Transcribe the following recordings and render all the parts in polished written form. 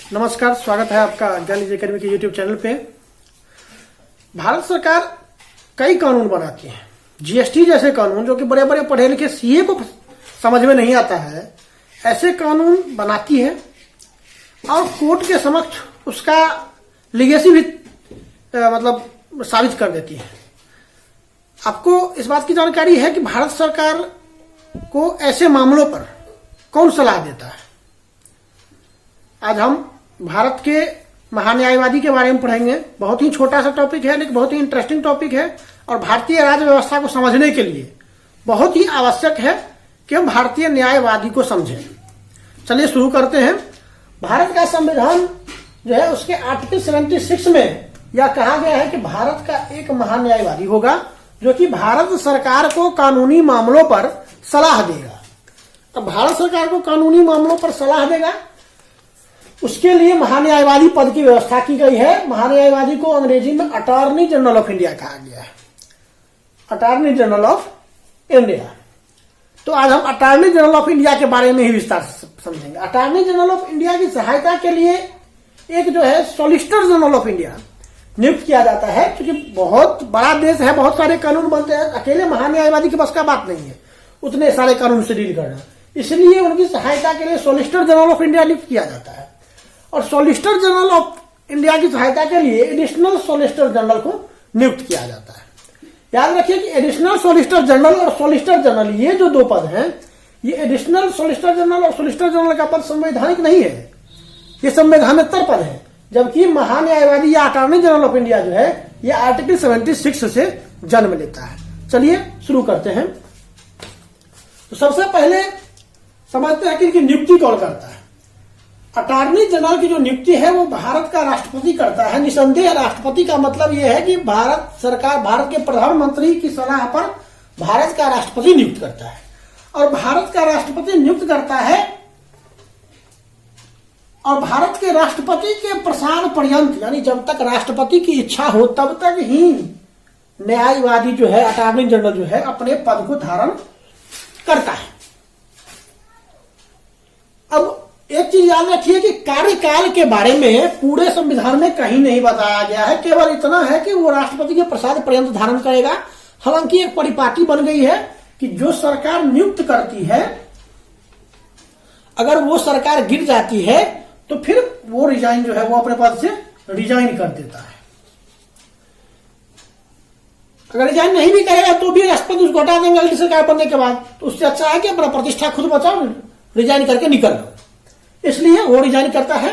नमस्कार, स्वागत है आपका ज्ञान अकेडमी के यूट्यूब चैनल पे। भारत सरकार कई कानून बनाती है, जीएसटी जैसे कानून जो कि बड़े बड़े पढ़े लिखे सीए को समझ में नहीं आता है, ऐसे कानून बनाती है और कोर्ट के समक्ष उसका लीगेसी भी मतलब साबित कर देती है। आपको इस बात की जानकारी है कि भारत सरकार को ऐसे मामलों पर कौन सलाह देता है। आज हम भारत के महान्यायवादी के बारे में पढ़ेंगे। बहुत ही छोटा सा टॉपिक है लेकिन बहुत ही इंटरेस्टिंग टॉपिक है और भारतीय राज्य व्यवस्था को समझने के लिए बहुत ही आवश्यक है कि हम भारतीय न्यायवादी को समझें। चलिए शुरू करते हैं। भारत का संविधान जो है उसके आर्टिकल 76 में यह कहा गया है कि भारत का एक महान्यायवादी होगा जो कि भारत सरकार को कानूनी मामलों पर सलाह देगा। तो भारत सरकार को कानूनी मामलों पर सलाह देगा, उसके लिए महान्यायवादी पद की व्यवस्था की गई है। महान्यायवादी को अंग्रेजी में अटॉर्नी जनरल ऑफ इंडिया कहा गया है, अटॉर्नी जनरल ऑफ इंडिया। तो आज हम अटॉर्नी जनरल ऑफ इंडिया के बारे में ही विस्तार से समझेंगे। अटॉर्नी जनरल ऑफ इंडिया की सहायता के लिए एक जो है सॉलिसिटर जनरल ऑफ इंडिया नियुक्त किया जाता है, क्योंकि बहुत बड़ा देश है, बहुत सारे कानून बनते हैं, अकेले महान्यायवादी के बस का बात नहीं है उतने सारे कानून से डील करना। इसलिए उनकी सहायता के लिए सॉलिसिटर जनरल ऑफ इंडिया नियुक्त किया जाता है और सॉलिसिटर जनरल ऑफ इंडिया की सहायता के लिए एडिशनल सॉलिसिटर जनरल को नियुक्त किया जाता है। याद रखिए कि एडिशनल सॉलिसिटर जनरल और सॉलिसिटर जनरल ये जो दो पद हैं, ये एडिशनल सॉलिसिटर जनरल और सॉलिसिटर जनरल का पद संवैधानिक नहीं है, ये संवैधानेतर पद है। जबकि महान्यायवादी या अटॉर्नी जनरल ऑफ इंडिया जो है ये आर्टिकल 76 से जन्म लेता है। चलिए शुरू करते हैं। तो सबसे पहले समझते हैं कि इनकी नियुक्ति कौन करता है। अटॉर्नी जनरल की जो नियुक्ति है वो भारत का राष्ट्रपति करता है। निसंदेह राष्ट्रपति का मतलब यह है कि भारत सरकार, भारत के प्रधानमंत्री की सलाह पर भारत का राष्ट्रपति नियुक्त करता है और भारत का राष्ट्रपति नियुक्त करता है और भारत के राष्ट्रपति के प्रसार पर्यंत, यानी जब तक राष्ट्रपति की इच्छा हो तब तक ही न्यायवादी जो है, अटॉर्नी जनरल जो है, अपने पद को धारण करता है। अब एक चीज याद रखिए कि कार्यकाल के बारे में पूरे संविधान में कहीं नहीं बताया गया है, केवल इतना है कि वो राष्ट्रपति के प्रसाद पर्यंत धारण करेगा। हालांकि एक परिपाटी बन गई है कि जो सरकार नियुक्त करती है, अगर वो सरकार गिर जाती है तो फिर वो रिजाइन जो है वो अपने पद से रिजाइन कर देता है। अगर रिजाइन नहीं भी करेगा तो भी राष्ट्रपति उसको हटा देंगे अगली सरकार बनने के बाद। तो उससे अच्छा है कि अपना प्रतिष्ठा खुद बचाओ, रिजाइन करके निकल लो, इसलिए वो रिजाइन करता है।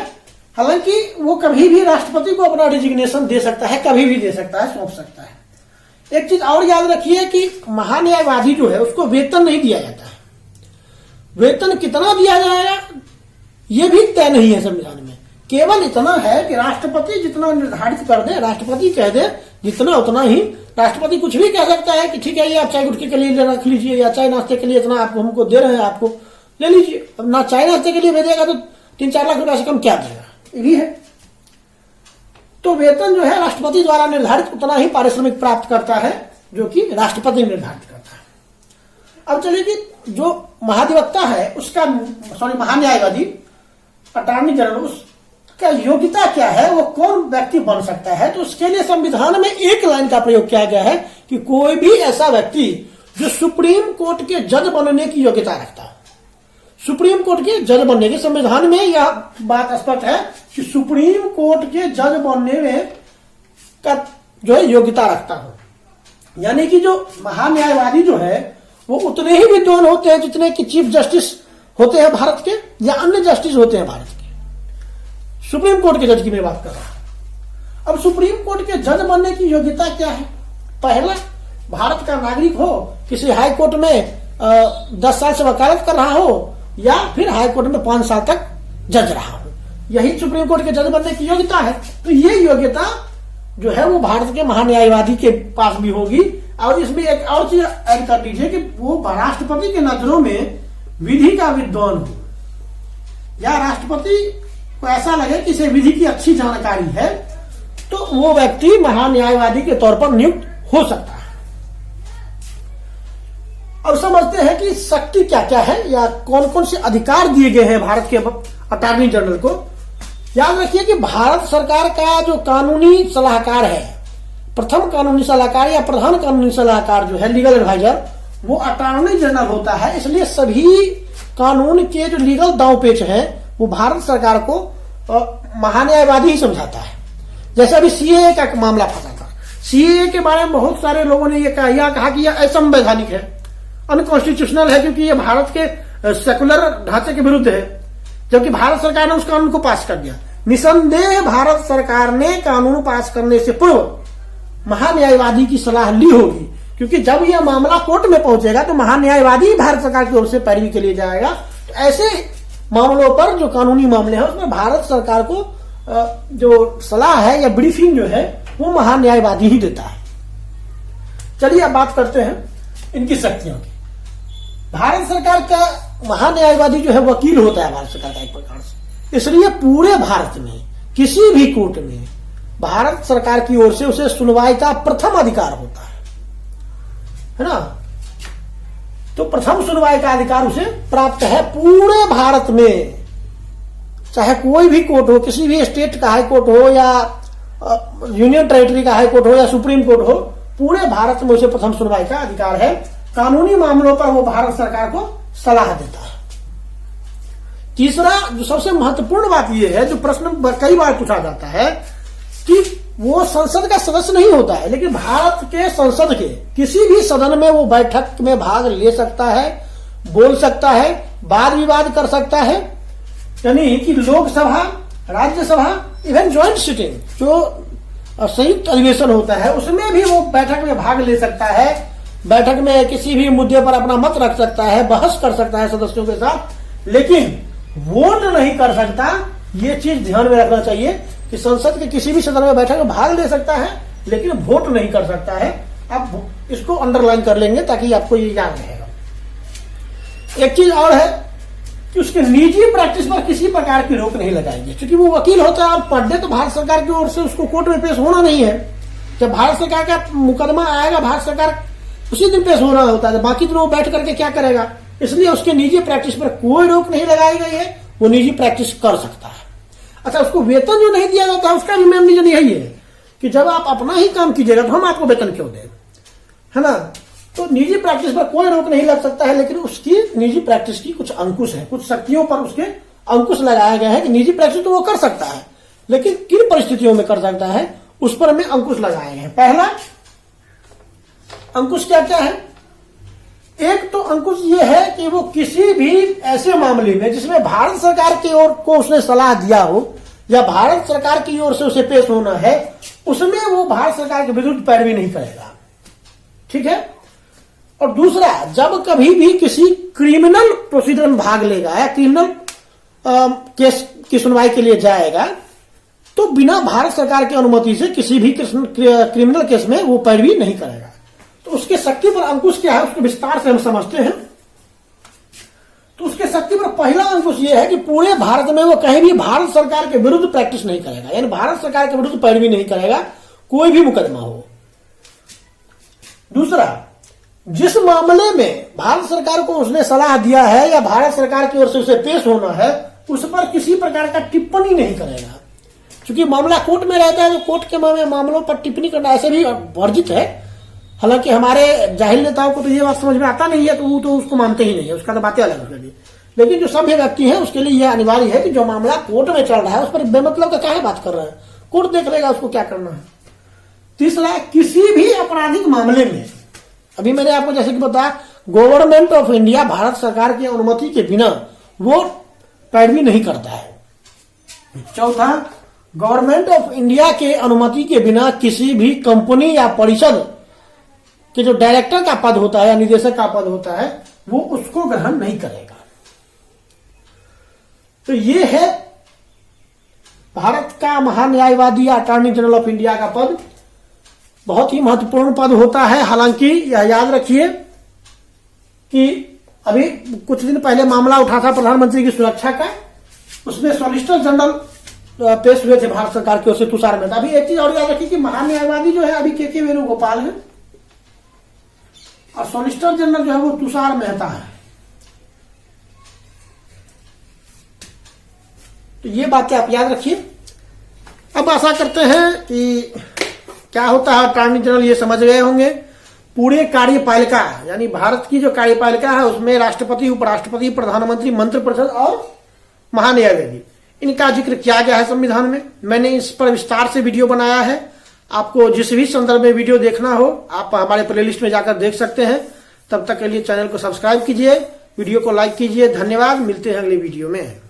हालांकि वो कभी भी राष्ट्रपति को अपना डिजिग्नेशन दे सकता है, कभी भी दे सकता है, सौंप सकता है। एक चीज और याद रखिए कि महान्यायवादी जो है उसको वेतन नहीं दिया जाता है। वेतन कितना दिया जाएगा ये भी तय नहीं है संविधान में। केवल इतना है कि राष्ट्रपति जितना निर्धारित कर दे, राष्ट्रपति कह दे जितना उतना ही। राष्ट्रपति कुछ भी कह सकता है कि ठीक है ये आप चाय गुटके के लिए रख लीजिए या चाय नाश्ते के लिए इतना आप हमको दे रहे हैं, आपको ले लीजिए। अब ना चाय नाश्ते के लिए भेजेगा तो 3-4 लाख रुपए से कम क्या देगा, ये भी है। तो वेतन जो है राष्ट्रपति द्वारा निर्धारित उतना ही पारिश्रमिक प्राप्त करता है जो कि राष्ट्रपति निर्धारित करता है। अब चलिए कि जो महाधिवक्ता है उसका, महान्यायवादी अटॉर्नी जनरल, उसका योग्यता क्या है, वो कौन व्यक्ति बन सकता है। तो उसके लिए संविधान में एक लाइन का प्रयोग किया गया है कि कोई भी ऐसा व्यक्ति जो सुप्रीम कोर्ट के जज बनने की योग्यता रखता है। सुप्रीम कोर्ट के जज बनने के, संविधान में यह बात स्पष्ट है कि सुप्रीम कोर्ट के जज बनने में का जो है योग्यता रखता हो। यानी कि जो महान्यायवादी जो है वो उतने ही विद्वान होते हैं जितने कि चीफ जस्टिस होते हैं भारत के या अन्य जस्टिस होते हैं भारत के। सुप्रीम कोर्ट के जज की मैं बात कर रहा हूं। अब सुप्रीम कोर्ट के जज बनने की योग्यता क्या है। पहला, भारत का नागरिक हो, किसी हाई कोर्ट में 10 साल से वकालत कर रहा हो या फिर हाई कोर्ट में 5 साल तक जज रहा हो, यही सुप्रीम कोर्ट के जज बनने की योग्यता है। तो ये योग्यता जो है वो भारत के महान्यायवादी के पास भी होगी। और इसमें एक और चीज ऐड कर लीजिए कि वो राष्ट्रपति के नजरों में विधि का विद्वान हो या राष्ट्रपति को ऐसा लगे कि इसे विधि की अच्छी जानकारी है, तो वो व्यक्ति महान्यायवादी के तौर पर नियुक्त हो सकता है। अब समझते हैं कि शक्ति क्या क्या है या कौन कौन से अधिकार दिए गए हैं भारत के अटॉर्नी जनरल को। याद रखिए कि भारत सरकार का जो कानूनी सलाहकार है, प्रथम कानूनी सलाहकार या प्रधान कानूनी सलाहकार जो है, लीगल एडवाइजर, वो अटॉर्नी जनरल होता है। इसलिए सभी कानून के जो लीगल दांव पेच हैं वो भारत सरकार को महान्यायवादी ही समझाता है। जैसे अभी सीएए का मामला फंसा था, सीएए के बारे में बहुत सारे लोगों ने यह कहा कि यह असंवैधानिक है, अनकॉन्स्टिट्यूशनल है, क्योंकि यह भारत के सेकुलर ढांचे के विरुद्ध है, जबकि भारत सरकार ने उस कानून को पास कर दिया। निसंदेह भारत सरकार ने कानून पास करने से पूर्व महान्यायवादी की सलाह ली होगी, क्योंकि जब यह मामला कोर्ट में पहुंचेगा तो महान्यायवादी भारत सरकार की ओर से पैरवी के लिए जाएगा। तो ऐसे मामलों पर जो कानूनी मामले हैं उसमें भारत सरकार को जो सलाह है या ब्रीफिंग जो है वो महान्यायवादी ही देता है। चलिए अब बात करते हैं इनकी शक्तियों की। भारत सरकार का महान्यायवादी जो है वकील होता है भारत सरकार का एक प्रकार से, इसलिए पूरे भारत में किसी भी कोर्ट में भारत सरकार की ओर से उसे सुनवाई का प्रथम अधिकार होता है ना। तो प्रथम सुनवाई का अधिकार उसे प्राप्त है पूरे भारत में, चाहे कोई भी कोर्ट हो, किसी भी स्टेट का हाई कोर्ट हो या यूनियन टेरिटरी का हाई कोर्ट हो या सुप्रीम कोर्ट हो, पूरे भारत में उसे प्रथम सुनवाई का अधिकार है। कानूनी मामलों पर वो भारत सरकार को सलाह देता है। तीसरा जो सबसे महत्वपूर्ण बात यह है, जो प्रश्न कई बार पूछा जाता है, कि वो संसद का सदस्य नहीं होता है, लेकिन भारत के संसद के किसी भी सदन में वो बैठक में भाग ले सकता है, बोल सकता है, वाद विवाद कर सकता है। यानी कि Lok Sabha, Rajya Sabha, even joint sitting जो संयुक्त अधिवेशन होता है उसमें भी वो बैठक में भाग ले सकता है, बैठक में किसी भी मुद्दे पर अपना मत रख सकता है, बहस कर सकता है सदस्यों के साथ, लेकिन वोट नहीं कर सकता। ये चीज ध्यान में रखना चाहिए कि संसद के किसी भी सदन में बैठक में भाग ले सकता है लेकिन वोट नहीं कर सकता है। आप इसको अंडरलाइन कर लेंगे ताकि आपको ये याद रहेगा। एक चीज और है कि उसके निजी प्रैक्टिस पर किसी प्रकार की रोक नहीं लगाएंगे, क्योंकि वो वकील होता है और पर डे तो भारत सरकार की ओर से उसको कोर्ट में पेश होना नहीं है। जब भारत सरकार का मुकदमा आएगा भारत सरकार उसी दिन पेश होना होता है, बाकी दिन वो बैठ करके क्या करेगा। इसलिए उसके निजी प्रैक्टिस पर कोई रोक नहीं लगाई गई है, वो निजी प्रैक्टिस कर सकता है। अच्छा, उसको वेतन जो नहीं दिया जाता है उसका भी मेन रीजन यही है कि जब आप अपना ही काम कीजिएगा तो हम आपको वेतन क्यों दें, है ना। तो निजी प्रैक्टिस पर कोई रोक नहीं लग सकता है, लेकिन उसकी निजी प्रैक्टिस की कुछ अंकुश है, कुछ शक्तियों पर उसके अंकुश लगाया गया है कि निजी प्रैक्टिस तो वो कर सकता है, लेकिन किन परिस्थितियों में कर सकता है उस पर हमें अंकुश लगाए हैं। पहला अंकुश क्या क्या है? एक तो अंकुश ये है कि वो किसी भी ऐसे मामले में जिसमें भारत सरकार की ओर को उसने सलाह दिया हो या भारत सरकार की ओर से उसे पेश होना है, उसमें वो भारत सरकार के विरुद्ध पैरवी नहीं करेगा, ठीक है। और दूसरा, जब कभी भी किसी क्रिमिनल प्रोसीजर में भाग लेगा या क्रिमिनल केस की सुनवाई के लिए जाएगा तो बिना भारत सरकार की अनुमति से किसी भी क्रिमिनल केस में वो पैरवी नहीं करेगा। तो उसके शक्ति पर अंकुश क्या है उसके विस्तार से हम समझते हैं। तो उसके शक्ति पर पहला अंकुश ये है कि पूरे भारत में वो कहीं भी भारत सरकार के विरुद्ध प्रैक्टिस नहीं करेगा, यानी भारत सरकार के विरुद्ध पैरवी नहीं करेगा, कोई भी मुकदमा हो। दूसरा, जिस मामले में भारत सरकार को उसने सलाह दिया है या भारत सरकार की ओर से उसे पेश होना है उस पर किसी प्रकार का टिप्पणी नहीं करेगा, क्योंकि मामला कोर्ट में रहता है तो कोर्ट के मामलों पर टिप्पणी करना ऐसे भी वर्जित है। हालांकि हमारे जाहिल नेताओं को तो ये बात समझ में आता नहीं है तो वो तो उसको मानते ही नहीं है, उसका तो बातें अलग उसके लिए। लेकिन जो सभ्य व्यक्ति है उसके लिए यह अनिवार्य है कि जो मामला कोर्ट में चल रहा है उस पर बेमतलब का क्या बात कर रहा है, कोर्ट देख लेगा उसको क्या करना है। तीसरा, किसी भी आपराधिक मामले में, अभी मैंने आपको जैसे कि बताया, गवर्नमेंट ऑफ इंडिया भारत सरकार की अनुमति के बिना वो पैरवी नहीं करता है। चौथा, गवर्नमेंट ऑफ इंडिया के अनुमति के बिना किसी भी कंपनी या परिषद कि जो डायरेक्टर का पद होता है या निदेशक का पद होता है वो उसको ग्रहण नहीं करेगा। तो ये है भारत का महान्यायवादी या अटॉर्नी जनरल ऑफ इंडिया का पद। बहुत ही महत्वपूर्ण पद होता है। हालांकि यह याद रखिए कि अभी कुछ दिन पहले मामला उठा था प्रधानमंत्री की सुरक्षा का, उसमें सॉलिसिटर जनरल पेश हुए थे भारत सरकार की ओर से तुषार मेहता। अभी एक चीज और याद रखिए कि महान्यायवादी जो है अभी के वेणुगोपाल है और सॉलिसिटर जनरल जो है वो तुषार मेहता है। तो ये बातें आप याद रखिए। अब आशा करते हैं कि क्या होता है, अटॉर्नी जनरल ये समझ गए होंगे। पूरे कार्यपालिका यानी भारत की जो कार्यपालिका है उसमें राष्ट्रपति, उपराष्ट्रपति, प्रधानमंत्री, मंत्रिपरिषद और महान्यायाधीश, इनका जिक्र किया गया है संविधान में। मैंने इस पर विस्तार से वीडियो बनाया है। आपको जिस भी संदर्भ में वीडियो देखना हो आप हमारे प्लेलिस्ट में जाकर देख सकते हैं। तब तक के लिए चैनल को सब्सक्राइब कीजिए, वीडियो को लाइक कीजिए। धन्यवाद, मिलते हैं अगले वीडियो में।